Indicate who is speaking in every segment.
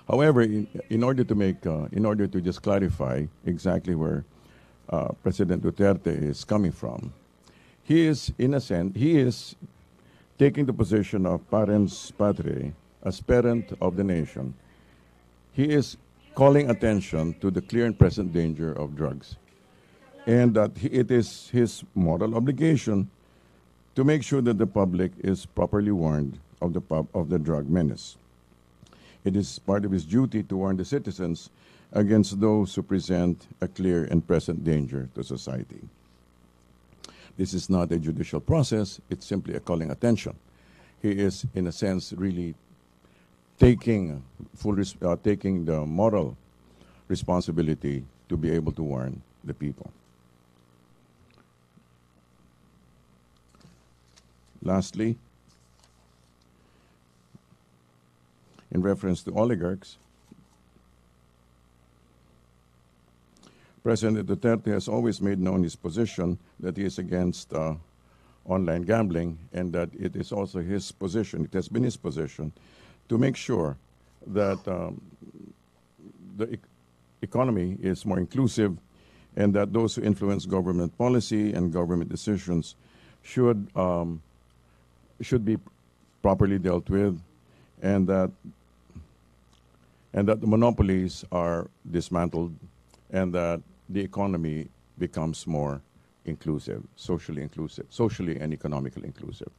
Speaker 1: However, in order to make, in order to just clarify exactly where President Duterte is coming from, he is, in a sense, he is taking the position of parens patriae, as parent of the nation. He is calling attention to the clear and present danger of drugs, and that it is his moral obligation to make sure that the public is properly warned of the drug menace. It is part of his duty to warn the citizens against those who present a clear and present danger to society. This is not a judicial process, it's simply a calling attention. He is, in a sense, really taking taking the moral responsibility to be able to warn the people. Lastly, in reference to oligarchs, President Duterte has always made known his position that he is against online gambling, and that it is also his position, it has been his position, to make sure that the economy is more inclusive, and that those who influence government policy and government decisions should be properly dealt with, and that the monopolies are dismantled, and that the economy becomes more inclusive, socially and economically inclusive.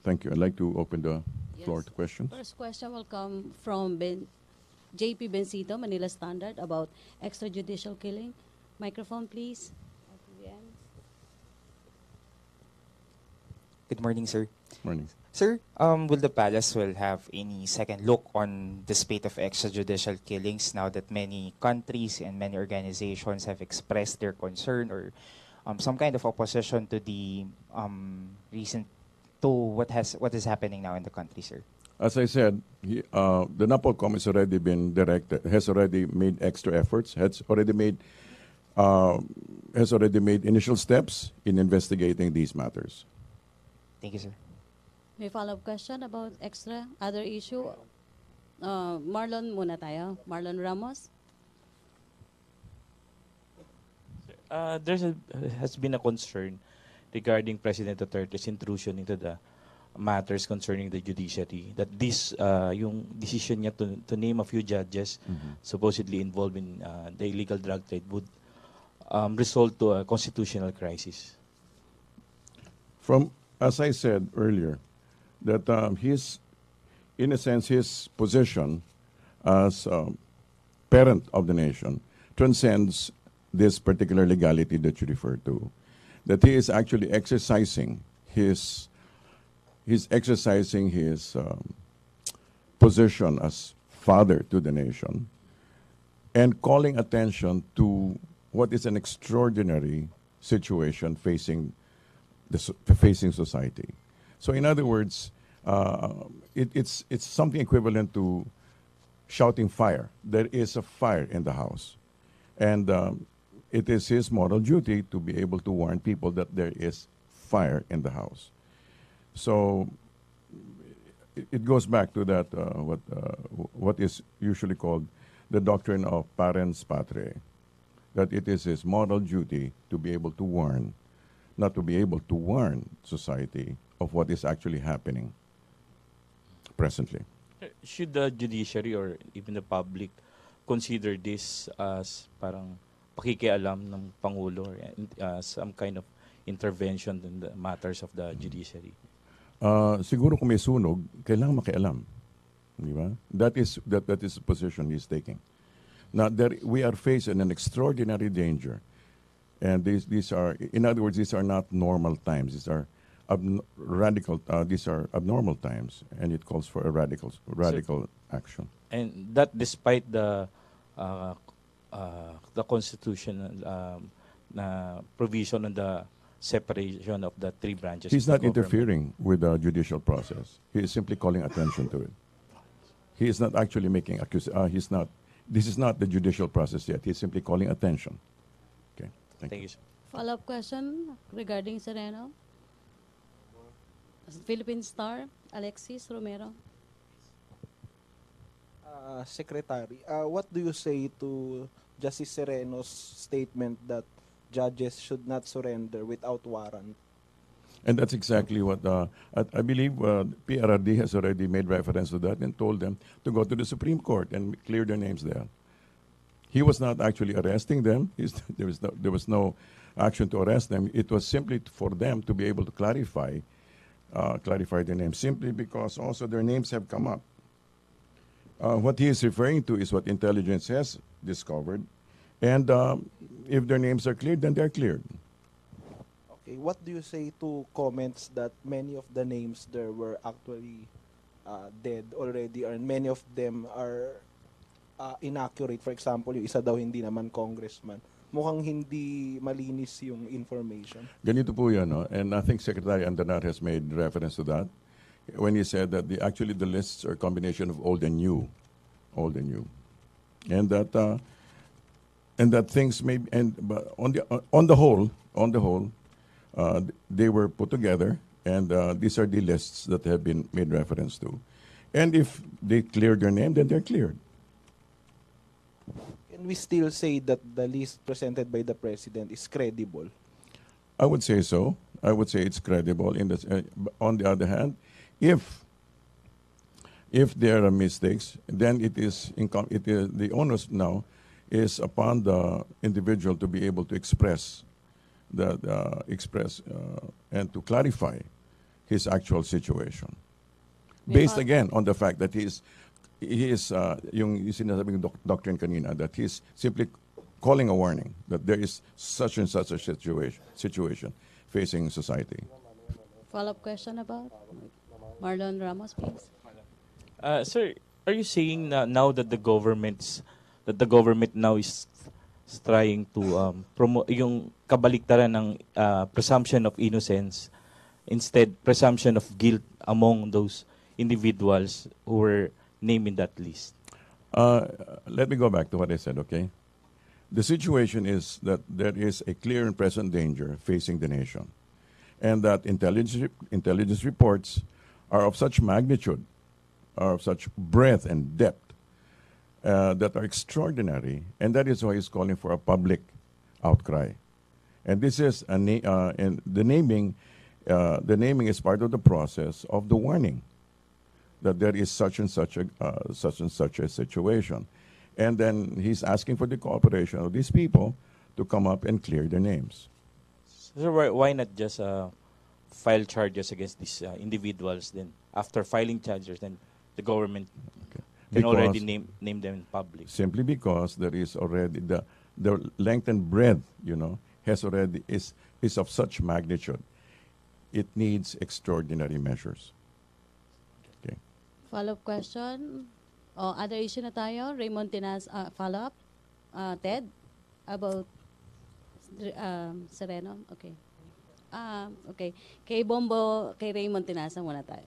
Speaker 1: Thank you. I'd like to open the floor to questions.
Speaker 2: First question will come from JP Bencito, Manila Standard, about extrajudicial killing. Microphone, please.
Speaker 3: Good morning, sir.
Speaker 1: Morning.
Speaker 3: Sir, will the palace have any second look on the spate of extrajudicial killings now that many countries and many organizations have expressed their concern or some kind of opposition to the what is happening now in the country, sir?
Speaker 1: As I said, the NAPOLCOM has already made extra efforts, has already made initial steps in investigating these matters.
Speaker 3: Thank you, sir.
Speaker 2: May follow-up question about extra, other issue? Marlon muna tayo. Marlon Ramos.
Speaker 4: Has been a concern regarding President Duterte's intrusion into the matters concerning the judiciary. That this, yung decision niya to name a few judges supposedly involved in the illegal drug trade would result to a constitutional crisis.
Speaker 1: As I said earlier, that in a sense, his position as parent of the nation transcends this particular legality that you refer to. That he is actually exercising his position as father to the nation and calling attention to what is an extraordinary situation facing society. So in other words, it's something equivalent to shouting fire. There is a fire in the house. And it is his moral duty to be able to warn people that there is fire in the house. So it goes back to that, what is usually called the doctrine of parens patriae, that it is his moral duty to be able to warn, not to be able to warn society of what is actually happening presently.
Speaker 4: Should the judiciary or even the public consider this as parang pakikialam ng Pangulo or some kind of intervention in the matters of the judiciary?
Speaker 1: Siguro kung may sunog, kailangan makialam. Di ba? That is the position he's taking. Now, we are facing an extraordinary danger. And these are, in other words, these are not normal times. These are these are abnormal times, and it calls for a radical action.
Speaker 4: And that despite the constitutional provision on the separation of the three branches.
Speaker 1: He's not interfering with the judicial process. He is simply calling attention to it. He is not actually making accusations. This is not the judicial process yet. He's simply calling attention. Okay. Thank you.
Speaker 4: Sir.
Speaker 2: Follow-up question regarding Sereno. Philippine Star, Alexis Romero.
Speaker 5: Secretary, what do you say to Justice Sereno's statement that judges should not surrender without warrant?
Speaker 1: And that's exactly what I believe PRRD has already made reference to that and told them to go to the Supreme Court and clear their names there. He was not actually arresting them. There was no action to arrest them. It was simply for them to be able to clarify their names, simply because also their names have come up. What he is referring to is what intelligence has discovered, and if their names are cleared, then they're cleared.
Speaker 5: Okay, what do you say to comments that many of the names there were actually dead already, and many of them are inaccurate? For example, yung isa daw hindi naman congressman. Mukhang hindi malinis yung information.
Speaker 1: Ganito po yan, no? And I think Secretary Andanar has made reference to that when he said that actually the lists are a combination of old and new, and that things may but on the whole, they were put together, and these are the lists that have been made reference to, and if they cleared their name, then they're cleared.
Speaker 5: Can we still say that the list presented by the president is credible?
Speaker 1: I would say so. I would say it's credible. On the other hand, if there are mistakes, then the onus now is upon the individual to be able to express and to clarify his actual situation, based again on the fact that he is yung sinasabing doctrine kanina, that he's simply calling a warning that there is such and such a situation facing society.
Speaker 2: Follow-up question about Marlon Ramos, please.
Speaker 4: Sir, are you saying now that the government now is trying to promote yung kabaliktaran ng presumption of innocence, instead presumption of guilt among those individuals who were named in that list?
Speaker 1: Let me go back to what I said, okay? The situation is that there is a clear and present danger facing the nation, and that intelligence reports are of such magnitude, are of such breadth and depth, that are extraordinary, and that is why he's calling for a public outcry. And this is and the naming is part of the process of the warning that there is such and such a situation, and then he's asking for the cooperation of these people to come up and clear their names.
Speaker 4: So why not just file charges against these individuals? Then after filing charges, then the government can already name them in public.
Speaker 1: Simply because there is already the length and breadth, is of such magnitude. It needs extraordinary measures. Okay.
Speaker 2: Follow-up question. Other issue na tayo. Raymond Tinas, follow-up. Ted, about Sereno. Okay. Okay. Kay Bombo, kay Raymond Tinasa muna tayo.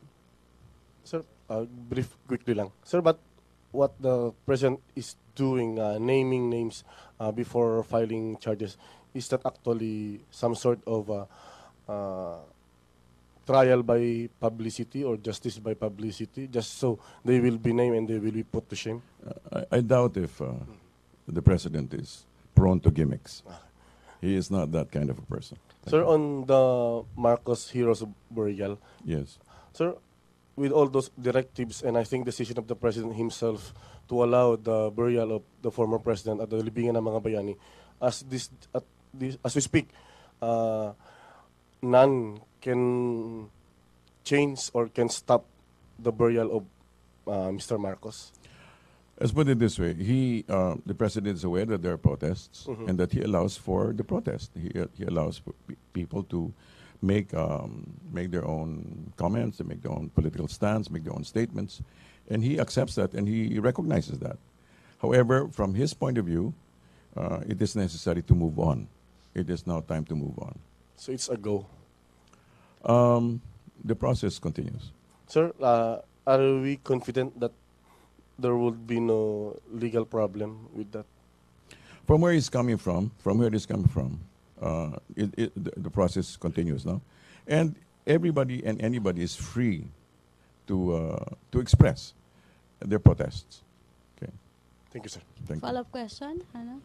Speaker 6: Sir, brief quickly lang. Sir, but what the president is doing, naming names before filing charges, is that actually some sort of trial by publicity or justice by publicity, just so they will be named and they will be put to shame?
Speaker 1: I doubt if the president is prone to gimmicks. He is not that kind of a person.
Speaker 6: Sir, on the Marcos Heroes Burial,
Speaker 1: Yes.
Speaker 6: sir, with all those directives and I think decision of the president himself to allow the burial of the former president at the libingan ng mga bayani, as we speak, none can change or can stop the burial of Mr. Marcos.
Speaker 1: Let's put it this way: the president is aware that there are protests, and that he allows for the protest. He allows people to make their own comments, and make their own political stance, make their own statements, and he accepts that and he recognizes that. However, from his point of view, it is necessary to move on. It is now time to move on.
Speaker 6: So it's a go.
Speaker 1: The process continues.
Speaker 6: Sir, are we confident that there would be no legal problem with that?
Speaker 1: From where it is coming from, the process continues now, and everybody and anybody is free to express their protests.
Speaker 6: Thank you, sir.
Speaker 1: Thank you.
Speaker 2: Follow-up question, Hannah?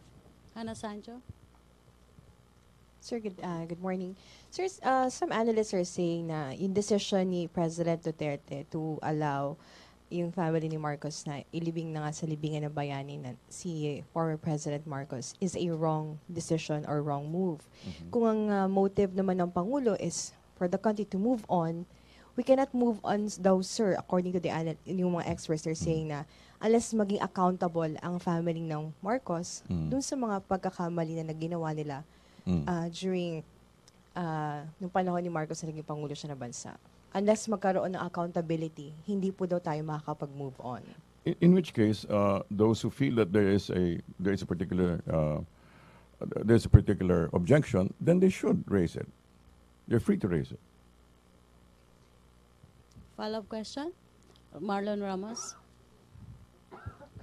Speaker 2: Hannah Sancho?
Speaker 7: Sir, good morning. Sir, some analysts are saying na yung decision ni President Duterte to allow yung family ni Marcos na ilibing na nga sa libingan ng bayani na si former President Marcos is a wrong decision or wrong move. Kung ang motive naman ng Pangulo is for the country to move on, we cannot move on daw, sir, according to yung mga experts, they're saying na unless maging accountable ang family ng Marcos dun sa mga pagkakamali na ginawa nila during nung panahon ni Marcos na naging Pangulo siya ng bansa. Unless magkaroon ng accountability, hindi po daw tayo makakapag-move on.
Speaker 1: In which case, those who feel that there is a particular objection, then they should raise it. They're free to raise it.
Speaker 2: Follow-up question? Marlon Ramos?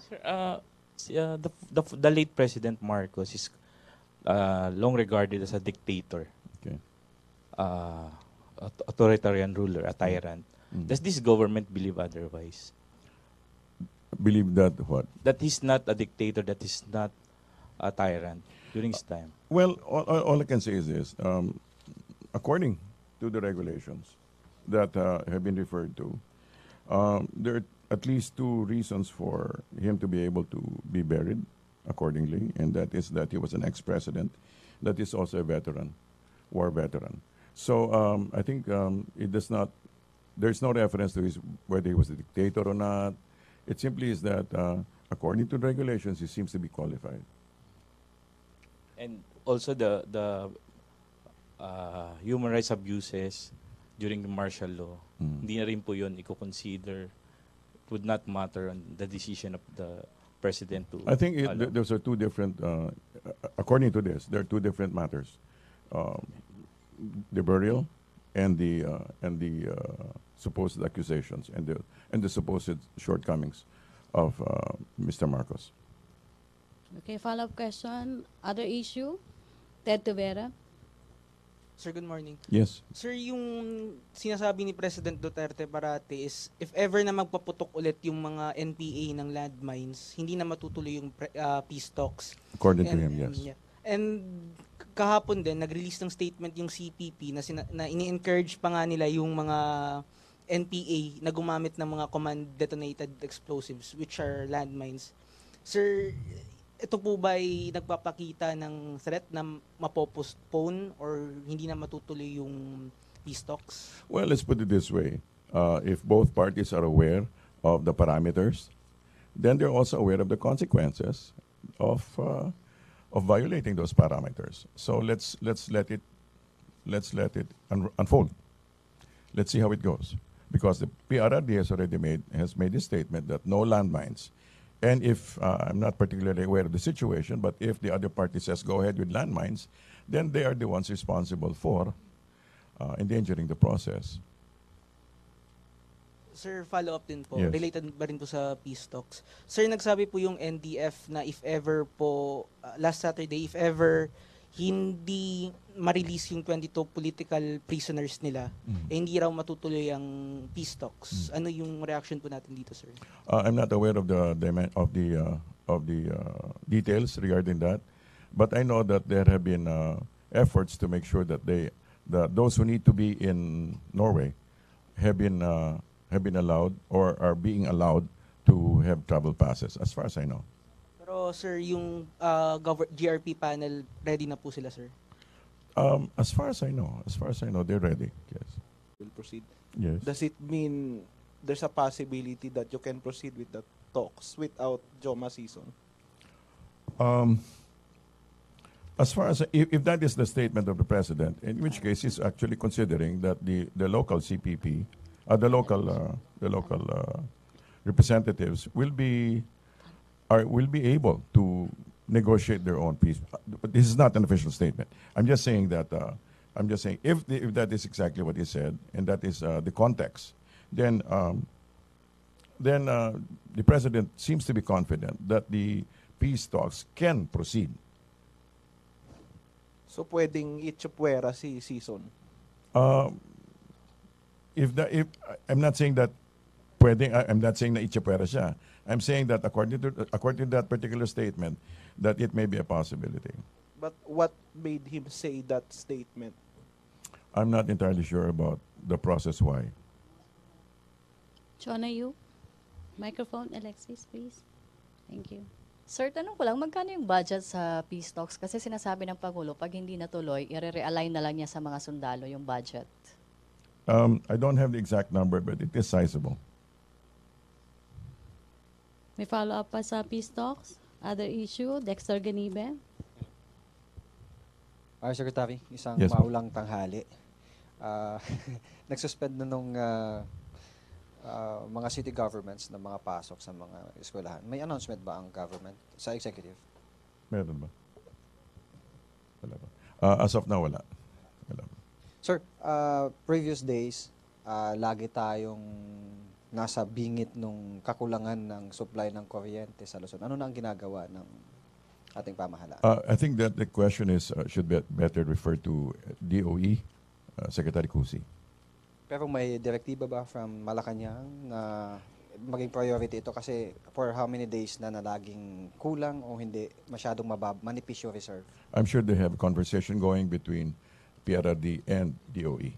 Speaker 4: Sir, the late President Marcos is long regarded as a dictator,
Speaker 1: Okay.
Speaker 4: authoritarian ruler, a tyrant. Does this government believe otherwise?
Speaker 1: Believe that what?
Speaker 4: That he's not a dictator, that he's not a tyrant during his time?
Speaker 1: Well, all I can say is this. According to the regulations that have been referred to, there are at least two reasons for him to be able to be buried accordingly, and that is that he was an ex-president, that is also a veteran, war veteran. So I think there's no reference to whether he was a dictator or not. It simply is that according to the regulations, he seems to be qualified.
Speaker 4: And also the human rights abuses during the martial law, hindi na rin po yun i-consider. It would not matter on the decision of the president to
Speaker 1: I think
Speaker 4: allow.
Speaker 1: those are two different, according to this, there are two different matters. The burial and the supposed accusations and the supposed shortcomings of Mr. Marcos.
Speaker 2: Okay, follow-up question. Other issue? Ted Tuvera?
Speaker 8: Sir, good morning.
Speaker 1: Yes.
Speaker 8: Sir, yung sinasabi ni President Duterte parati is if ever na magpaputok ulit yung mga NPA ng landmines, hindi na matutuloy yung peace talks.
Speaker 1: According to him, yes.
Speaker 8: Yeah. And kahapon din, nag-release ng statement yung CPP na ini-encourage pa nga nila yung mga NPA na gumamit ng mga command-detonated explosives, which are landmines. Sir, ito po ba ay nagpapakita ng threat na mapopostpone or hindi na matutuloy yung peace talks?
Speaker 1: Well, let's put it this way. If both parties are aware of the parameters, then they're also aware of the consequences of violating those parameters. So let's let it unfold. Let's see how it goes. Because the PRRD has made a statement that no landmines. And if I'm not particularly aware of the situation, but if the other party says go ahead with landmines, then they are the ones responsible for endangering the process.
Speaker 8: Sir, follow-up din po.
Speaker 1: Yes.
Speaker 8: Related ba rin po sa peace talks? Sir, nagsabi po yung NDF na if ever po, last Saturday, if ever hindi ma-release yung 22 political prisoners nila, eh, hindi raw matutuloy ang peace talks. Ano yung reaction po natin dito, sir?
Speaker 1: I'm not aware of the details regarding that, but I know that there have been efforts to make sure that those who need to be in Norway have been allowed or are being allowed to have travel passes, as far as I know.
Speaker 8: Pero sir, yung GRP panel, ready na po sila, sir?
Speaker 1: As far as I know, they're ready. Yes.
Speaker 5: Will proceed.
Speaker 1: Yes.
Speaker 5: Does it mean there's a possibility that you can proceed with the talks without Joma season?
Speaker 1: As far as if that is the statement of the president, in which case he's actually considering that the local CPP, the local representatives will be able to negotiate their own peace. But this is not an official statement. I'm just saying that. If that is exactly what he said, and that is the context, then the president seems to be confident that the peace talks can proceed.
Speaker 5: So pwedeng itsupuera si season?
Speaker 1: If I'm not saying that I'm not saying na itsipwera siya. I'm saying that according to that particular statement, that it may be a possibility.
Speaker 5: But what made him say that statement?
Speaker 1: I'm not entirely sure about the process why.
Speaker 2: Chona, you? Microphone, Alexis, please. Thank you.
Speaker 9: Sir, tanong ko lang, magkano yung budget sa peace talks? Kasi sinasabi ng Pangulo, pag hindi natuloy, i-realign na lang niya sa mga sundalo yung budget.
Speaker 1: I don't have the exact number, but it is sizable.
Speaker 2: May follow-up pa sa peace talks? Other issue? Dexter Ganibe?
Speaker 10: Secretary, isang
Speaker 1: Yes, po.
Speaker 10: maulang tanghali. Nagsuspend na nung mga city governments na mga pasok sa mga eskwelahan. May announcement ba ang government sa executive?
Speaker 1: Meron ba? Wala ba? As of now, wala. Wala ba?
Speaker 10: Sir, previous days, lagi tayong nasa bingit nung kakulangan ng supply ng kuryente sa Luzon. Ano na ang ginagawa ng ating pamahalaan?
Speaker 1: I think that the question is should be better referred to DOE, Secretary Cusi.
Speaker 10: Pero may direktiba ba from Malacanang na maging priority ito kasi for how many days na laging kulang o hindi masyadong manipis yung reserve?
Speaker 1: I'm sure they have a conversation going between PRRD and DOE.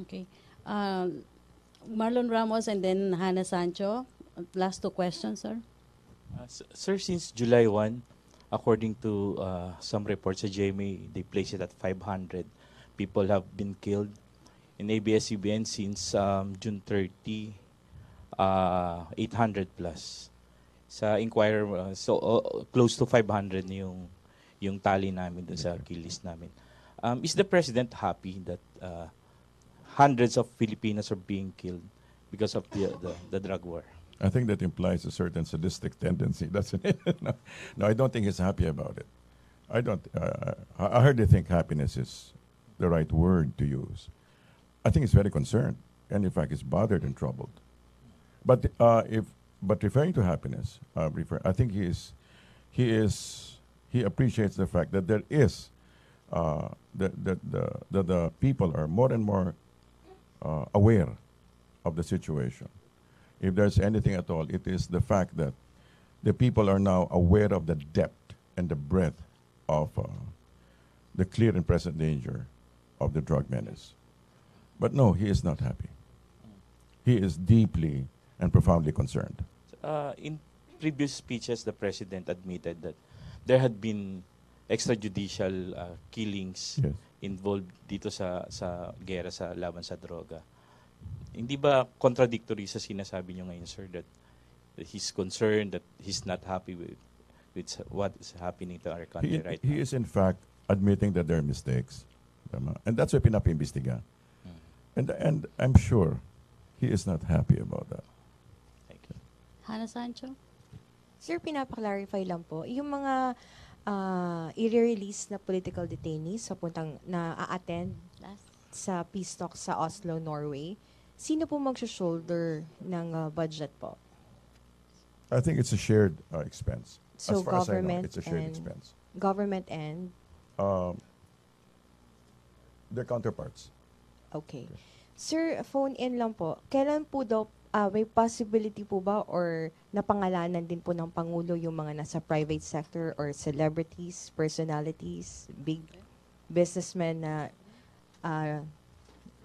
Speaker 2: Okay. Marlon Ramos and then Hannah Sancho. Last two questions, sir.
Speaker 4: Sir, since July 1, according to some reports sa GMA, they place it at 500. People have been killed. In ABS-CBN, since June 30, 800 plus. Sa Inquirer, close to 500 yung tally namin dun sa kill list namin. Is the President happy that hundreds of Filipinos are being killed because of the drug war?
Speaker 1: I think that implies a certain sadistic tendency, doesn't it? No, I don't think he's happy about it. I don't. I hardly think happiness is the right word to use. I think he's very concerned, and in fact, he's bothered and troubled. But referring to happiness, I think he appreciates the fact that there is the people are more and more aware of the situation. If there's anything at all, it is the fact that the people are now aware of the depth and the breadth of the clear and present danger of the drug menace. But no, he is not happy. He is deeply and profoundly concerned.
Speaker 4: In previous speeches, the President admitted that there had been extrajudicial killings
Speaker 1: Yes.
Speaker 4: involved dito sa gera sa laban sa droga. Hindi ba contradictory sa sinasabi niyo ngayon, sir, that he's concerned, that he's not happy with what is happening to our country right
Speaker 1: He
Speaker 4: now?
Speaker 1: is in fact admitting that there are mistakes. Tama? And that's why pinapimbestiga. And I'm sure he is not happy about that.
Speaker 4: Thank you.
Speaker 2: Hannah Sancho?
Speaker 7: Sir, pinapa-clarify lang po, yung mga i-release na political detainees na a-attend sa peace talks sa Oslo, Norway, sino po mag-shoulder ng budget po?
Speaker 1: I think it's a shared expense.
Speaker 7: So
Speaker 1: as far as I know,
Speaker 7: government
Speaker 1: it's a shared
Speaker 7: and
Speaker 1: expense.
Speaker 7: Government and
Speaker 1: Their counterparts.
Speaker 7: okay. Sir, phone in lang po. Kailan po daw may possibility po ba or napangalanan din po ng Pangulo yung mga nasa private sector or celebrities, personalities, big businessmen na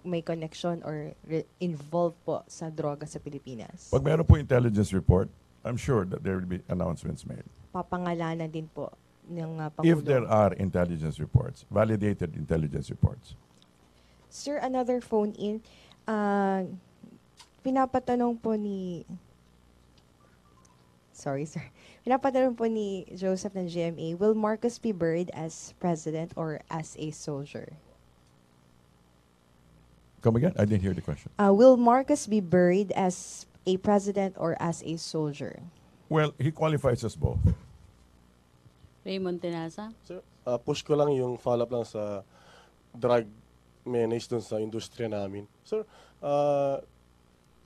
Speaker 7: may connection or involved po sa droga sa Pilipinas?
Speaker 1: Pag meron po intelligence report, I'm sure that there will be announcements made.
Speaker 7: Papangalanan din po ng Pangulo.
Speaker 1: If there are intelligence reports, validated intelligence reports.
Speaker 7: Sir, another phone in. Pinapatanong po ni... Sorry, sir. Pinapatanong po ni Joseph ng GMA, will Marcos be buried as president or as a soldier?
Speaker 1: Come again? I didn't hear the question.
Speaker 7: Will Marcos be buried as a president or as a soldier?
Speaker 1: Well, he qualifies as both.
Speaker 2: Raymond Tenasa?
Speaker 6: Sir, push ko lang yung follow-up lang sa drug menace dun sa industriya namin. Sir,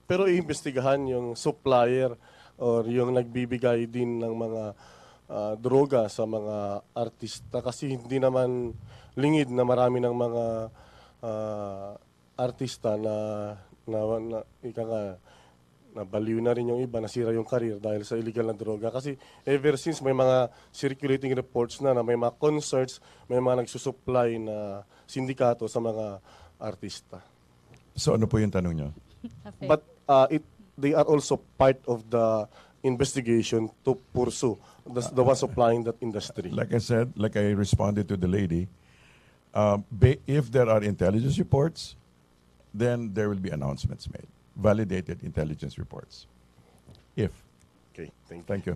Speaker 6: pero iimbestigahan yung supplier or yung nagbibigay din ng mga droga sa mga artista kasi hindi naman lingid na marami ng mga artista na ika nga, Nabaliw na rin yung iba, nasira yung career dahil sa illegal na droga. Kasi ever since may mga circulating reports na may mga concerts, may mga nagsusupply na sindikato sa mga artista.
Speaker 1: So ano po yung tanong niyo?
Speaker 6: But they are also part of the investigation to pursue the one supplying that industry.
Speaker 1: Like I said, like I responded to the lady, if there are intelligence reports, then there will be announcements made. Validated intelligence reports. If.
Speaker 6: Okay, thank you.
Speaker 1: Thank you.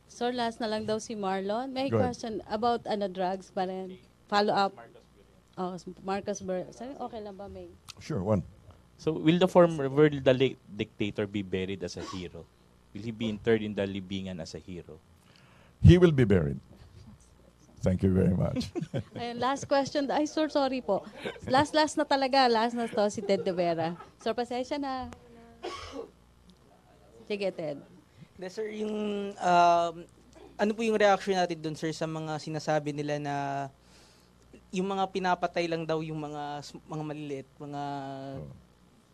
Speaker 2: So last na lang daw si Marlon. May
Speaker 1: Go ahead.
Speaker 2: question about drugs pa rin. Follow up. Oh, Marcos Ber. Sorry, okay lang ba, May?
Speaker 1: Sure, one.
Speaker 4: So will the late dictator be buried as a hero? Will he be interred in the libingan as a hero?
Speaker 1: He will be buried. Thank you very much.
Speaker 2: Ayun, last question. Ay, sorry po. Last na talaga. Last na to si Ted De Vera. Sir, pasensya na. Sige, Ted.
Speaker 8: Hindi, sir, yung, ano po yung reaction natin dun, sir, sa mga sinasabi nila na yung mga pinapatay lang daw yung mga maliliit, mga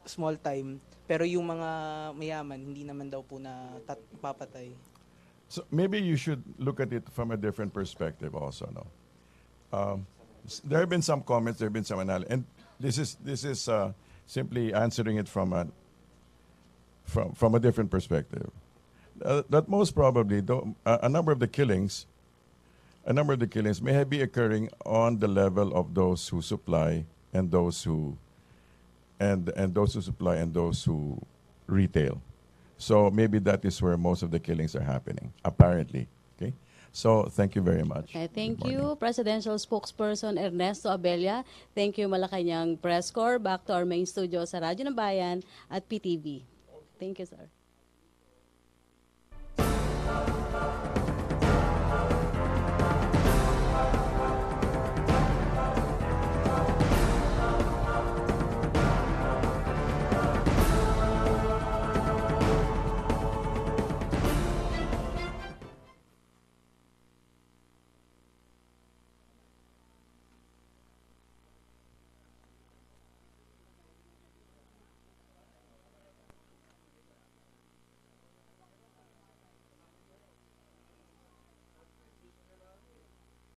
Speaker 8: small time, pero yung mga mayaman, hindi naman daw po na papatay.
Speaker 1: So maybe you should look at it from a different perspective also, no? There have been some comments, there have been some analysis, and this is simply answering it from a different perspective. That most probably, a number of the killings may have been occurring on the level of those who supply and those who supply and those who retail. So maybe that is where most of the killings are happening, apparently. Okay? So thank you very much.
Speaker 2: Okay, thank
Speaker 1: Good morning.
Speaker 2: you, Presidential Spokesperson Ernesto Abella. Thank you, Malacanang Press Corps. Back to our main studio sa Radyo ng Bayan at PTV. Thank you, sir.